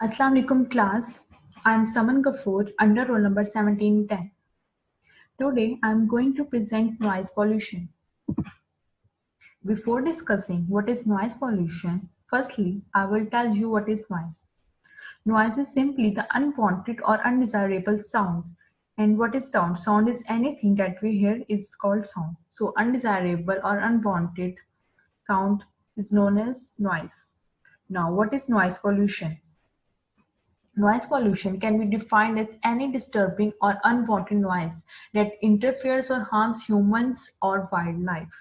Assalamu alaikum class. I am Saman Kapoor under roll number 1710. Today I am going to present noise pollution. Before discussing what is noise pollution, firstly I will tell you what is noise. Noise is simply the unwanted or undesirable sound. And what is sound? Sound is anything that we hear is called sound. So undesirable or unwanted sound is known as noise. Now what is noise pollution? Noise pollution can be defined as any disturbing or unwanted noise that interferes or harms humans or wildlife.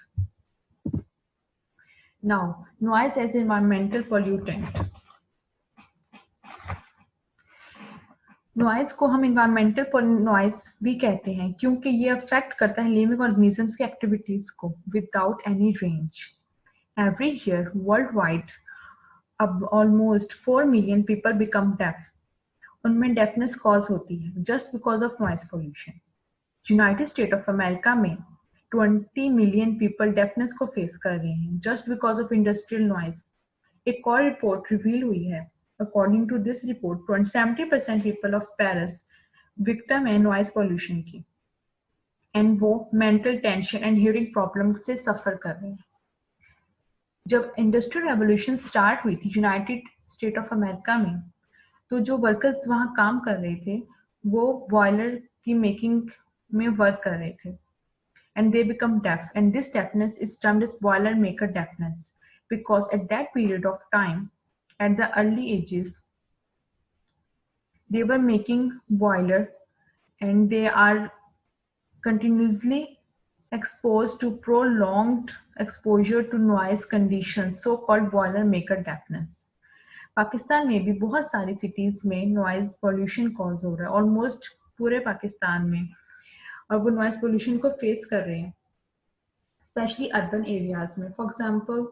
Now, noise as environmental pollutant. Noise को हम environmental noise भी कहते हैं क्योंकि ये affect करता है living organisms की एक्टिविटीज को without any range. Every year worldwide अब almost 4 million people become deaf. उनमें डेफनेस कॉज होती है just because of noise pollution. United State of America में 20 मिलियन पीपल डेफनेस को फेस कर रहे हैं just because of industrial noise. एक और रिपोर्ट रिवील हुई है. According to this report 70% people of Paris victim है नॉइज पोल्यूशन की एंड वो mental tension and hearing problem से सफर कर रहे हैं. जब इंडस्ट्रियल रेवोल्यूशन स्टार्ट हुई थी यूनाइटेड स्टेट ऑफ अमेरिका में, तो जो वर्कर्स वहाँ काम कर रहे थे वो बॉयलर की मेकिंग में वर्क कर रहे थे and they become deaf, and this deafness is termed as boiler maker deafness because at that period of time, at the early ages, they were making boiler and they are continuously exposed to prolonged exposure to noise conditions, so called boiler maker deafness. Pakistan में भी बहुत सारी cities में noise pollution cause हो रहा है almost पूरे पाकिस्तान में, और वो नॉइज पोल्यूशन को फेस कर रहे हैं स्पेशली अर्बन एरियाज में. फॉर एग्जांपल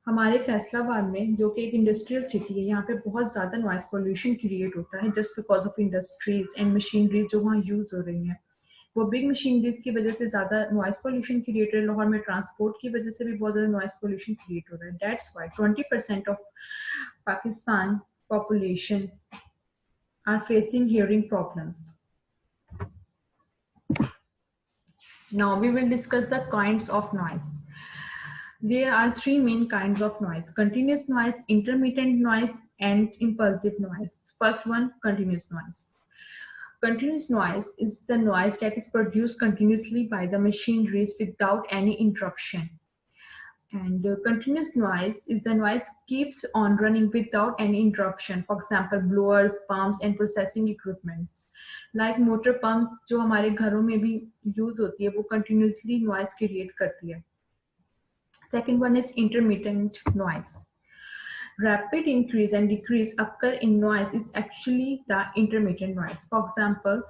हमारे फैसलाबाद में जो कि एक इंडस्ट्रियल सिटी है, यहाँ पे बहुत ज़्यादा नॉइज पोल्यूशन क्रिएट होता है just because of industries and machineries जो वहाँ यूज़ हो रही हैं. वो बिग मशीनरीज की वजह से ज़्यादा नॉइज पोल्यूशन क्रिएट हो रहा है. लाहौर में ट्रांसपोर्ट की वजह से भी बहुत ज़्यादा नॉइज पोल्यूशन क्रिएट हो रहा है. That's why 20% of Pakistan population are facing hearing problems. Now we will discuss the kinds of noise. There are three main kinds of noise: continuous noise, intermittent noise, and impulsive noise. First one, continuous noise. Continuous noise is the noise that is produced continuously by the machineries without any interruption. And continuous noise is the noise keeps on running without any interruption. For example, blowers, pumps, and processing equipments. Like motor pumps जो हमारे घरों में भी use होती है, वो continuously noise create करती है. Second one is intermittent noise. Rapid increase and decrease occur in noise is actually the intermittent noise. For example,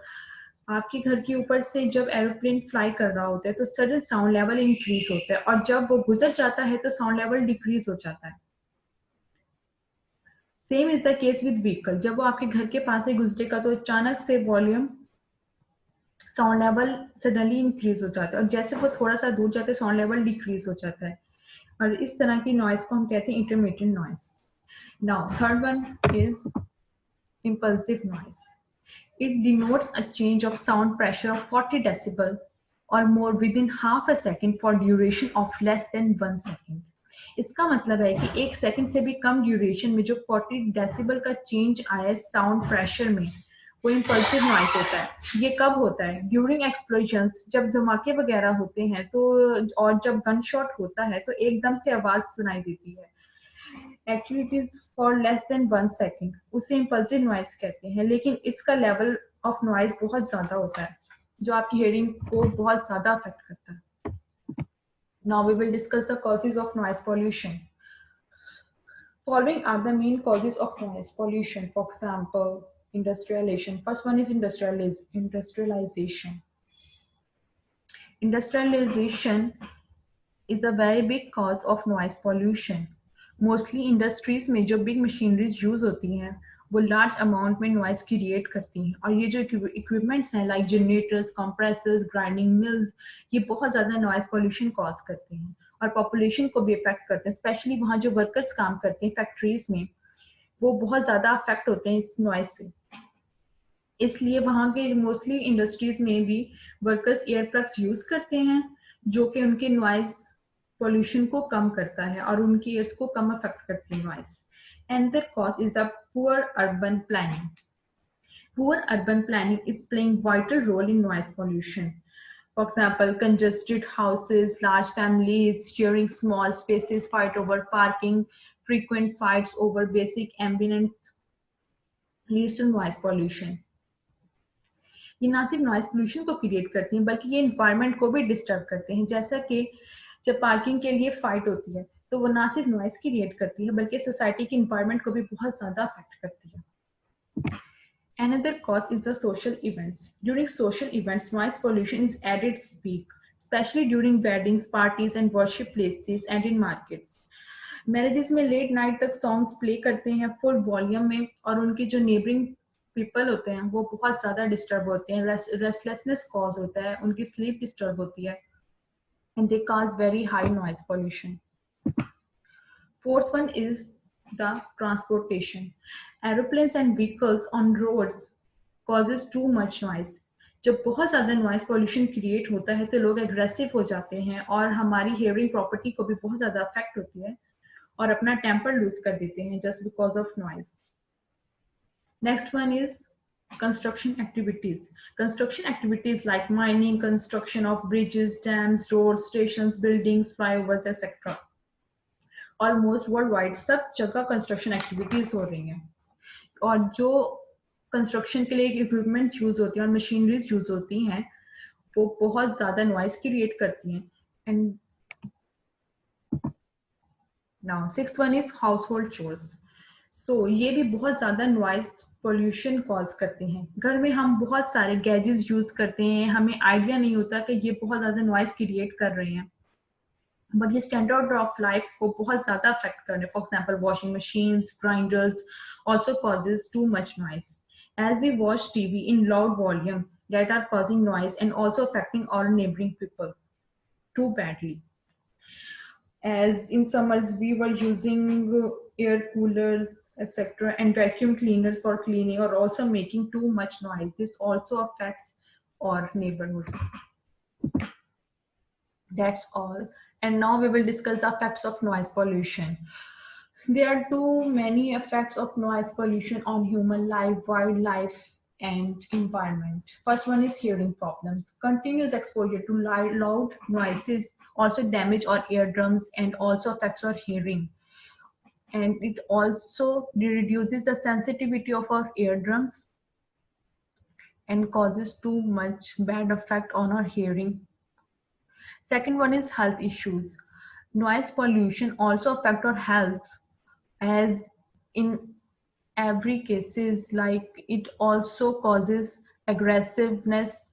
आपके घर के ऊपर से जब एरोप्लेन फ्लाई कर रहा होता है तो सडन साउंड लेवल इंक्रीज होता है, और जब वो गुजर जाता है तो साउंड लेवल डिक्रीज हो जाता है. Same is the case with vehicle. जब वो आपके घर के पास से गुजरेगा तो अचानक से volume sound level suddenly increase हो जाता है, और जैसे वो थोड़ा सा दूर जाते हैं साउंड लेवल डिक्रीज हो जाता है. और इस तरह की नॉइज को हम कहते हैं intermittent noise. Now third one is impulsive noise. It denotes a change of sound pressure of 40 decibel or more within half a second for duration of less than 1 second. इसका मतलब है कि 1 सेकंड से भी कम ड्यूरेशन में जो 40 decibel का change आया साउंड प्रेशर में, वो इम्पल्सिव नॉइस होता है. ये कब होता है? ड्यूरिंग एक्सप्लोजन्स, जब धमाके वगैरह होते हैं तो, और जब गन शॉट होता है तो एकदम से आवाज सुनाई देती है. Actually it is for less than 1 second, उसे इम्पल्सिव नॉइज कहते हैं. लेकिन इसका लेवल ऑफ नॉइज बहुत ज्यादा होता है जो आपकी हियरिंग को बहुत ज्यादा अफेक्ट करता है. Now we will discuss the causes of noise pollution. Following are the main causes of noise pollution. For example, industrialization. First one is industrialization. Industrialization is a very big cause of noise pollution. Mostly industries में जो big machineries use होती हैं वो large amount में noise create करती हैं, और ये जो इक्विपमेंट्स हैं like generators, compressors, grinding mills, ये बहुत ज़्यादा नॉइज पोल्यूशन कॉज करते हैं और पॉपुलेशन को भी इफेक्ट करते हैं. स्पेशली वहाँ जो वर्कर्स काम करते हैं फैक्ट्रीज में, वो बहुत ज़्यादा अफेक्ट होते हैं इस नॉइज से। इसलिए वहाँ के मोस्टली इंडस्ट्रीज में भी वर्कर्स ईयर प्लग्स यूज करते हैं, जो कि उनके नॉइज पोल्यूशन को कम करता है और उनकी ईयर्स को कम अफेक्ट करती है noise. Another cause is the poor urban planning. Poor urban planning is playing vital role in noise pollution. For example, congested houses, large families sharing small spaces fight over parking, frequent fights over basic ambience leads to noise pollution. ये ना सिर्फ noise pollution को create करती हैं बल्कि ये environment को भी डिस्टर्ब करते हैं। जैसा कि जब पार्किंग के लिए फाइट होती है तो वो ना सिर्फ नॉइज क्रिएट करती है बल्कि सोसाइटी की इन्वायरमेंट को भी बहुत ज्यादा अफेक्ट करती है। Another cause is the social events. During social events, noise pollution is at its peak, especially during weddings, parties, and worship places and in markets. Marriages में लेट नाइट तक songs play करते हैं full volume में और उनके जो neighbouring people होते हैं वो बहुत ज्यादा डिस्टर्ब होते हैं, रेस्टलेसनेस कॉज होता है, उनकी स्लीप डिस्टर्ब होती है and they cause very high noise pollution. Fourth one is the transportation. Aeroplanes and vehicles on roads causes too much noise. जब बहुत ज़्यादा नॉइज पोल्यूशन क्रिएट होता है तो लोग एग्रेसिव हो जाते हैं और हमारी हियरिंग प्रॉपर्टी को भी बहुत ज़्यादा अफेक्ट होती है और अपना टेम्पर लूज कर देते हैं just because of noise. Next one is construction activities. Construction activities like mining, construction of bridges, dams, roads, stations, buildings, flyovers, etc. Almost world wide सब जगह कंस्ट्रक्शन एक्टिविटीज हो रही हैं और जो कंस्ट्रक्शन के लिए इक्विपमेंट्स यूज होती हैं और मशीनरीज यूज होती हैं वो बहुत ज्यादा नॉइज क्रिएट करती हैं। And now sixth one is household chores. So ये भी बहुत ज्यादा नॉइज पोल्यूशन कॉज करते हैं। घर में हम बहुत सारे गैजेट्स यूज करते हैं, हमें आइडिया नहीं होता कि ये बहुत ज्यादा नॉइज क्रिएट कर रहे हैं बट ये स्टैंडर्ड ऑफ लाइफ को बहुत ज्यादा अफेक्ट कर रहे हैं। For example washing machines, grinders also causes too much noise as we watch TV in loud volume that are causing noise and also affecting our neighboring people too badly. As in summers we were using air coolers etc and vacuum cleaners for cleaning or also making too much noise. This also affects our neighborhoods. That's all. And now we will discuss the effects of noise pollution. There are too many effects of noise pollution on human life, wildlife, and environment. First one is hearing problems. Continuous exposure to loud noises also damage our eardrums and also affects our hearing. And it also reduces the sensitivity of our eardrums and causes too much bad effect on our hearing. Second one is health issues. Noise pollution also affect our health as in every cases like it also causes aggressiveness,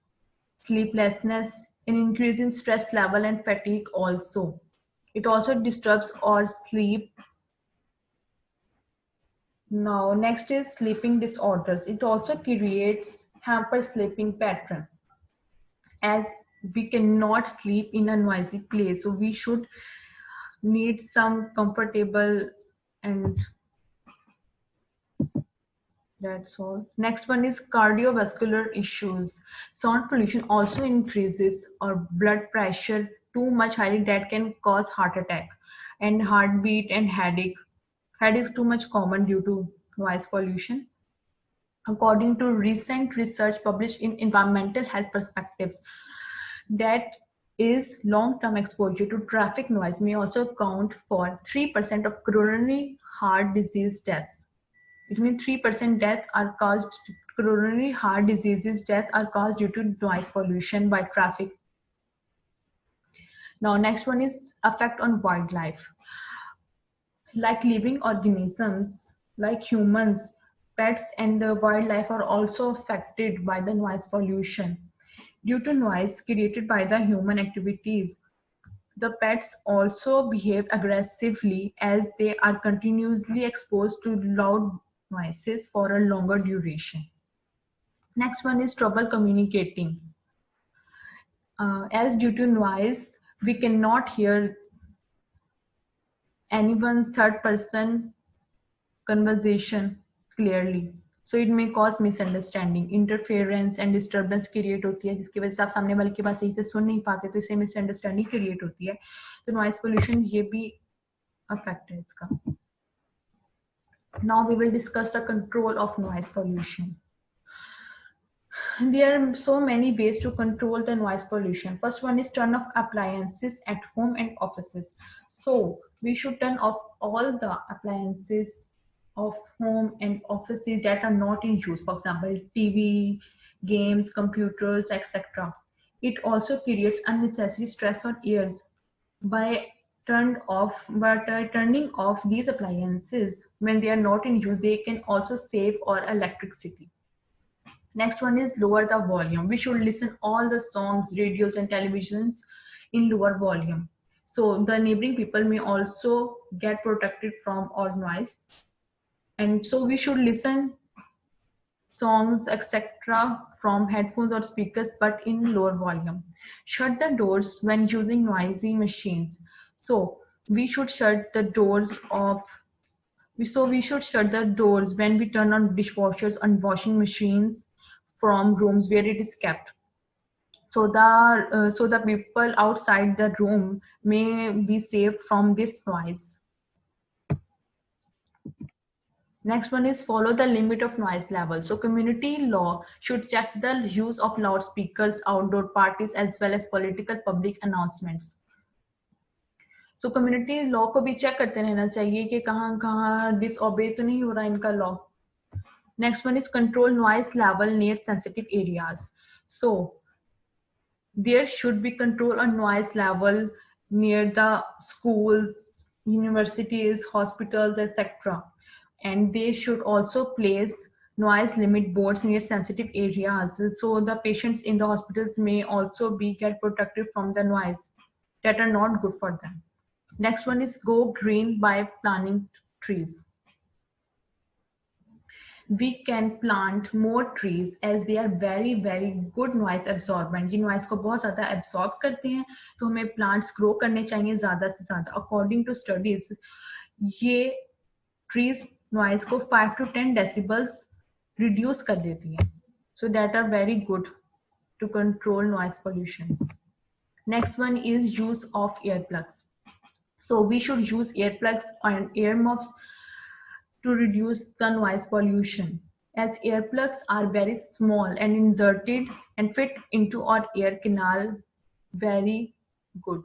sleeplessness, an increase in stress level and fatigue also. It also disturbs our sleep. Now next is sleeping disorders. It also creates hamper sleeping pattern as we cannot sleep in a noisy place, so we should need some comfortable and that's all. Next one is cardiovascular issues. Sound pollution also increases our blood pressure too much highly that can cause heart attack and heartbeat and headache. Headache is too much common due to noise pollution. According to recent research published in Environmental Health Perspectives, that is long-term exposure to traffic noise may also account for 3% of coronary heart disease deaths. It means 3% death are caused, coronary heart diseases death are caused due to noise pollution by traffic. Now next one is effect on wildlife. Like living organisms, like humans, pets and wildlife are also affected by the noise pollution. Due to noise created by the human activities, the pets also behave aggressively as they are continuously exposed to loud noises for a longer duration. Next one is trouble communicating. As due to noise, we cannot hear anyone's third person conversation clearly. So it may cause misunderstanding, interference and disturbance create होती है, जिसकी वजह से आप सामने वाले की बात सही से सुन नहीं पाते, तो इससे misunderstanding create होती है. तो noise pollution ये भी affect है इसका. Now we will discuss the control of noise pollution. There are so many ways to control the noise pollution. First one is turn off appliances at home and offices. So we should turn off all the appliances of home and offices that are not in use. For example, TV, games, computers, etc. It also creates unnecessary stress on ears by turning off these appliances when they are not in use. They can also save our electricity. Next one is lower the volume. We should listen all the songs, radios and televisions in lower volume. So the neighboring people may also get protected from our noise. And so we should listen songs, etc. from headphones or speakers, but in lower volume. Shut the doors when using noisy machines. So we should shut the doors when we turn on dishwashers and washing machines from rooms where it is kept. So the people outside the room may be saved from this noise. Next one is follow the limit of noise level. So community law should check the use of loudspeakers, outdoor parties, as well as political public announcements. So community law को भी check करते रहना चाहिए कि कहाँ disobey तो नहीं हो रहा इनका law. Next one is control noise level near sensitive areas. So there should be control on noise level near the schools, universities, hospitals, etc. And they should also place noise limit boards near sensitive areas. So the patients in the hospitals may also get protected from the noise that are not good for them. Next one is go green by planting trees. We can plant more trees as they are very good noise absorbent. ये noise को बहुत ज़्यादा absorb करते हैं, तो हमें plants grow करने चाहिए ज़्यादा से ज़्यादा. According to studies, ये trees noise को 5 to 10 decibels reduce कर देती हैं. So that are very good to control noise pollution. Next one is use of earplugs. So we should use earplugs and earmuffs to reduce the noise pollution, as earplugs are very small and inserted and fit into our ear canal very good.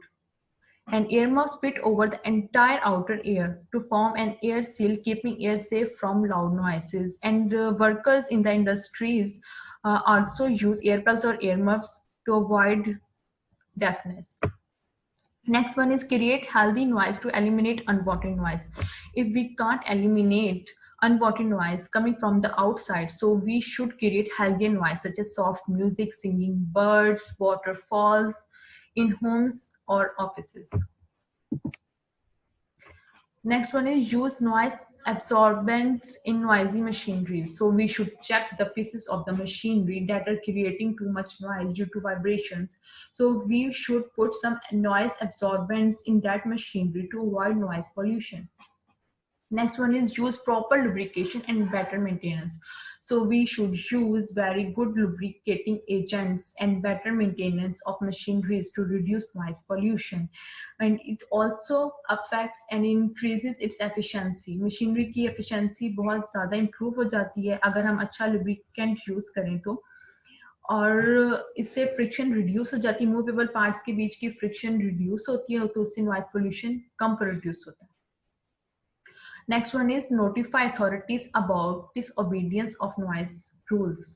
And earmuffs fit over the entire outer ear to form an air seal, keeping air safe from loud noises. And workers in the industries also use earplugs or earmuffs to avoid deafness. Next one is create healthy noise to eliminate unwanted noise. If we can't eliminate unwanted noise coming from the outside, so we should create healthy noise such as soft music, singing birds, waterfalls in homes or offices. Next one is use noise absorbents in noisy machinery. So we should check the pieces of the machinery that are creating too much noise due to vibrations. So we should put some noise absorbents in that machinery to avoid noise pollution. Next one is use proper lubrication and better maintenance. So we should use very good lubricating agents and better maintenance of machineries to reduce noise pollution. And it also affects and increases its efficiency. Machinery की efficiency बहुत ज़्यादा improve हो जाती है अगर हम अच्छा lubricant use करें तो. और इससे फ्रिक्शन रिड्यूस हो जाती है, मूवेबल पार्ट्स के बीच की फ्रिक्शन रिड्यूस होती है, तो उससे नॉइज पोल्यूशन कम प्रोड्यूस होता है. Next one is notify authorities about disobedience of noise rules.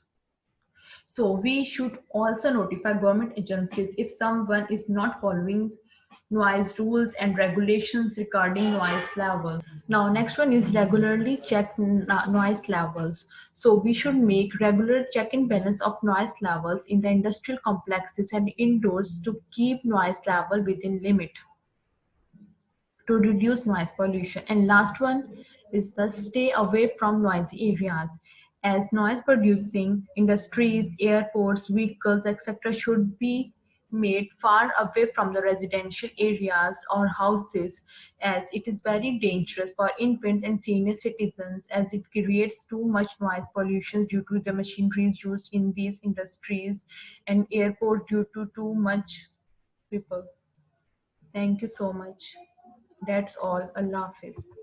So we should also notify government agencies if someone is not following noise rules and regulations regarding noise level. Now next one is regularly check noise levels. So we should make regular check and balance of noise levels in the industrial complexes and indoors to keep noise level within limit, to reduce noise pollution. And last one is the stay away from noisy areas, as noise producing industries, airports, vehicles, etc. should be made far away from the residential areas or houses, as it is very dangerous for infants and senior citizens, as it creates too much noise pollution due to the machineries used in these industries, and airport due to too much people. Thank you so much. That's all. Allah Hafiz.